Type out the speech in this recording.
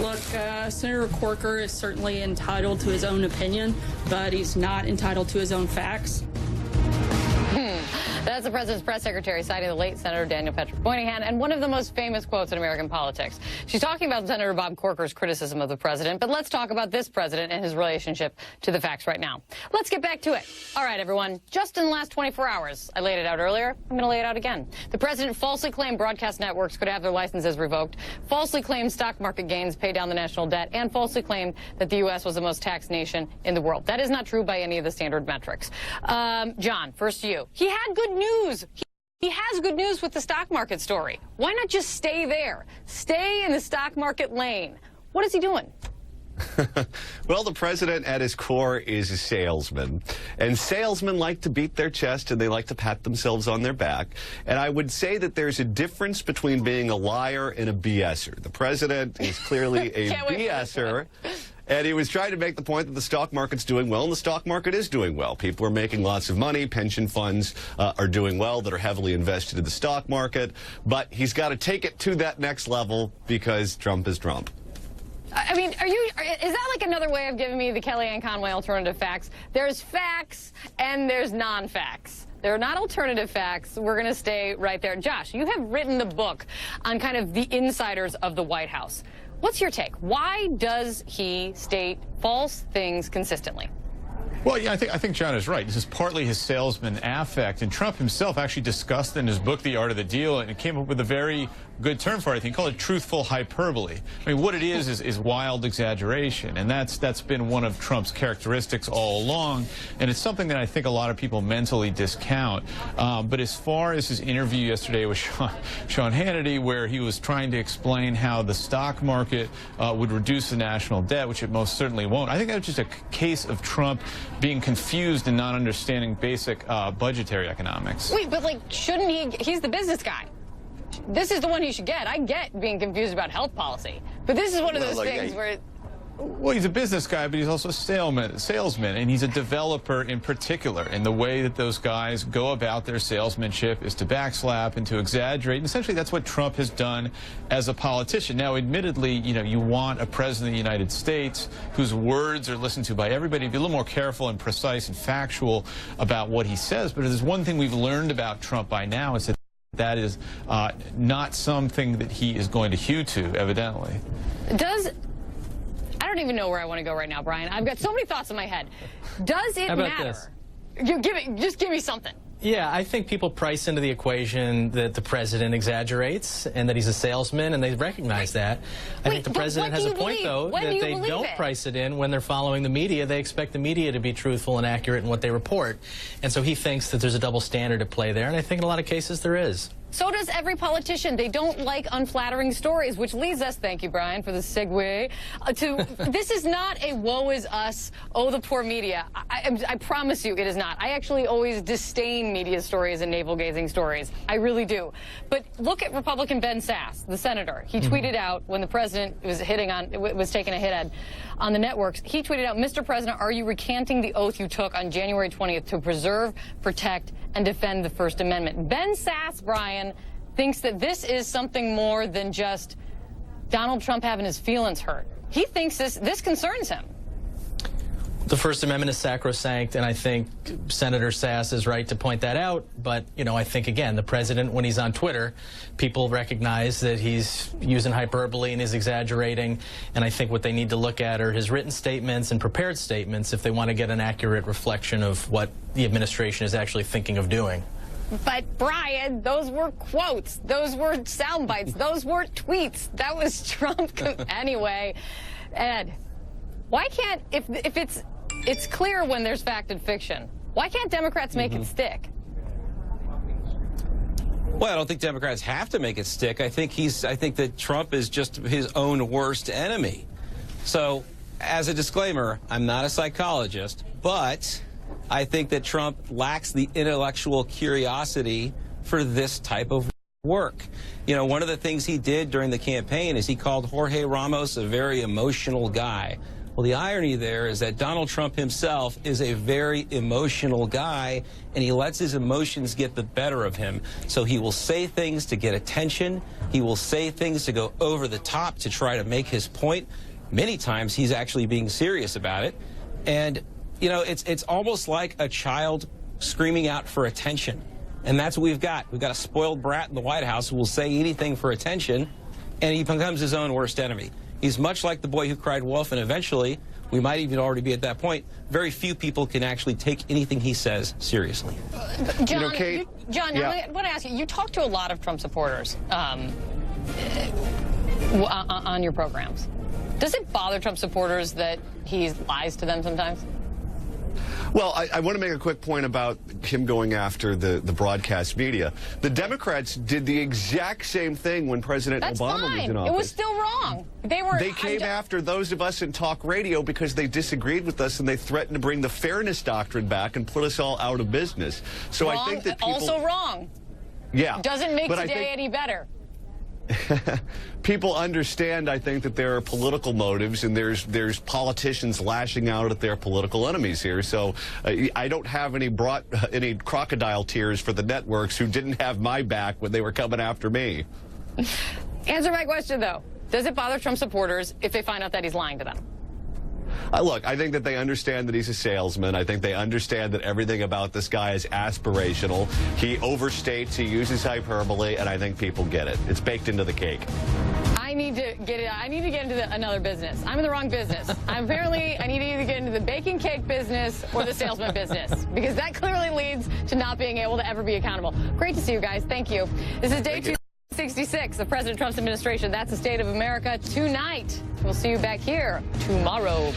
Look, Senator Corker is certainly entitled to his own opinion, but he's not entitled to his own facts. That's the president's press secretary citing the late Senator Daniel Patrick Moynihan and one of the most famous quotes in American politics. She's talking about Senator Bob Corker's criticism of the president, but let's talk about this president and his relationship to the facts right now. Let's get back to it. All right, everyone, just in the last 24 hours, I laid it out earlier, I'm going to lay it out again. The president falsely claimed broadcast networks could have their licenses revoked, falsely claimed stock market gains pay down the national debt, and falsely claimed that the U.S. was the most taxed nation in the world. That is not true by any of the standard metrics. John, first to you. He had good news. He has good news with the stock market story. Why not just stay there? Stay in the stock market lane. What is he doing? Well, the president at his core is a salesman, and salesmen like to beat their chest and they like to pat themselves on their back. And I would say that there's a difference between being a liar and a BSer. The president is clearly a BSer. And he was trying to make the point that the stock market's doing well, and the stock market is doing well. People are making lots of money. Pension funds are doing well that are heavily invested in the stock market. But he's got to take it to that next level because Trump is Trump. I mean, is that like another way of giving me the Kellyanne Conway alternative facts? There's facts and there's non-facts. They're not alternative facts. We're going to stay right there. Josh, you have written the book on kind of the insiders of the White House. What's your take? Why does he state false things consistently? Well, yeah, I think John is right. This is partly his salesman affect, and Trump himself actually discussed in his book, The Art of the Deal, and it came up with a very good term for it. I think he called it truthful hyperbole. I mean, what it is wild exaggeration, and that's been one of Trump's characteristics all along, and it's something that I think a lot of people mentally discount. But as far as his interview yesterday with Sean Hannity, where he was trying to explain how the stock market would reduce the national debt, which it most certainly won't, I think that's just a case of Trump being confused and not understanding basic budgetary economics. Wait, but like, shouldn't he's the business guy. This is the one he should get. I get being confused about health policy, but this is one of those things where... Well, he's a business guy, but he's also a salesman, and he's a developer in particular. And the way that those guys go about their salesmanship is to backslap and to exaggerate. And essentially, that's what Trump has done as a politician. Now, admittedly, you know, you want a president of the United States whose words are listened to by everybody, be a little more careful and precise and factual about what he says. But there's one thing we've learned about Trump by now, is that that is not something that he is going to hew to, evidently. I don't even know where I want to go right now, Brian. I've got so many thoughts in my head. Does it matter? Just give me something. Yeah, I think people price into the equation that the president exaggerates and that he's a salesman, and they recognize that. I think the president has a point, though, that they don't price it in when they're following the media. They expect the media to be truthful and accurate in what they report. And so he thinks that there's a double standard at play there, and I think in a lot of cases there is. So does every politician. They don't like unflattering stories, which leads us, thank you, Brian, for the segue, to this is not a woe is us, oh, the poor media. I promise you it is not. I actually always disdain media stories and navel-gazing stories. I really do. But look at Republican Ben Sasse, the senator. He tweeted out when the president was taking a hit on the networks, he tweeted out, Mr. President, are you recanting the oath you took on January 20th to preserve, protect, and defend the First Amendment? Ben Sasse, Brian, thinks that this is something more than just Donald Trump having his feelings hurt. He thinks this concerns him. The First Amendment is sacrosanct, and I think Senator Sasse is right to point that out. But, you know, I think, again, the president, when he's on Twitter, people recognize that he's using hyperbole and is exaggerating. And I think what they need to look at are his written statements and prepared statements if they want to get an accurate reflection of what the administration is actually thinking of doing. But, Brian, those were quotes. Those were sound bites. Those were tweets. That was Trump. Anyway, Ed, why can't, if it's clear when there's fact and fiction, why can't Democrats make it stick? Well, I don't think Democrats have to make it stick. I think that Trump is just his own worst enemy. So, as a disclaimer, I'm not a psychologist, but I think that Trump lacks the intellectual curiosity for this type of work. You know, one of the things he did during the campaign is he called Jorge Ramos a very emotional guy. Well, the irony there is that Donald Trump himself is a very emotional guy, and he lets his emotions get the better of him. So he will say things to get attention. He will say things to go over the top to try to make his point. Many times he's actually being serious about it. And, you know, it's almost like a child screaming out for attention. And that's what we've got. We've got a spoiled brat in the White House who will say anything for attention, and he becomes his own worst enemy. He's much like the boy who cried wolf, and eventually, we might even already be at that point, very few people can actually take anything he says seriously. John, You know, Kate, John, yeah. I want to ask you, you talk to a lot of Trump supporters on your programs. Does it bother Trump supporters that he lies to them sometimes? Well, I want to make a quick point about him going after the broadcast media. The Democrats did the exact same thing when President Obama was in office. It was still wrong. They came after those of us in talk radio because they disagreed with us, and they threatened to bring the fairness doctrine back and put us all out of business. So wrong, I think that people... Also wrong. Yeah. Doesn't make but today any better. People understand, I think, that there are political motives, and there's politicians lashing out at their political enemies here. So I don't have any crocodile tears for the networks who didn't have my back when they were coming after me. Answer my question, though. Does it bother Trump supporters if they find out that he's lying to them? Look, I think that they understand that he's a salesman. I think they understand that everything about this guy is aspirational. He overstates, he uses hyperbole, and I think people get it. It's baked into the cake. I need to get into another business. I'm in the wrong business. Apparently, I need to either get into the baking cake business or the salesman business, because that clearly leads to not being able to ever be accountable. Great to see you guys. Thank you. This is day 266 of President Trump's administration. That's the state of America tonight. We'll see you back here tomorrow.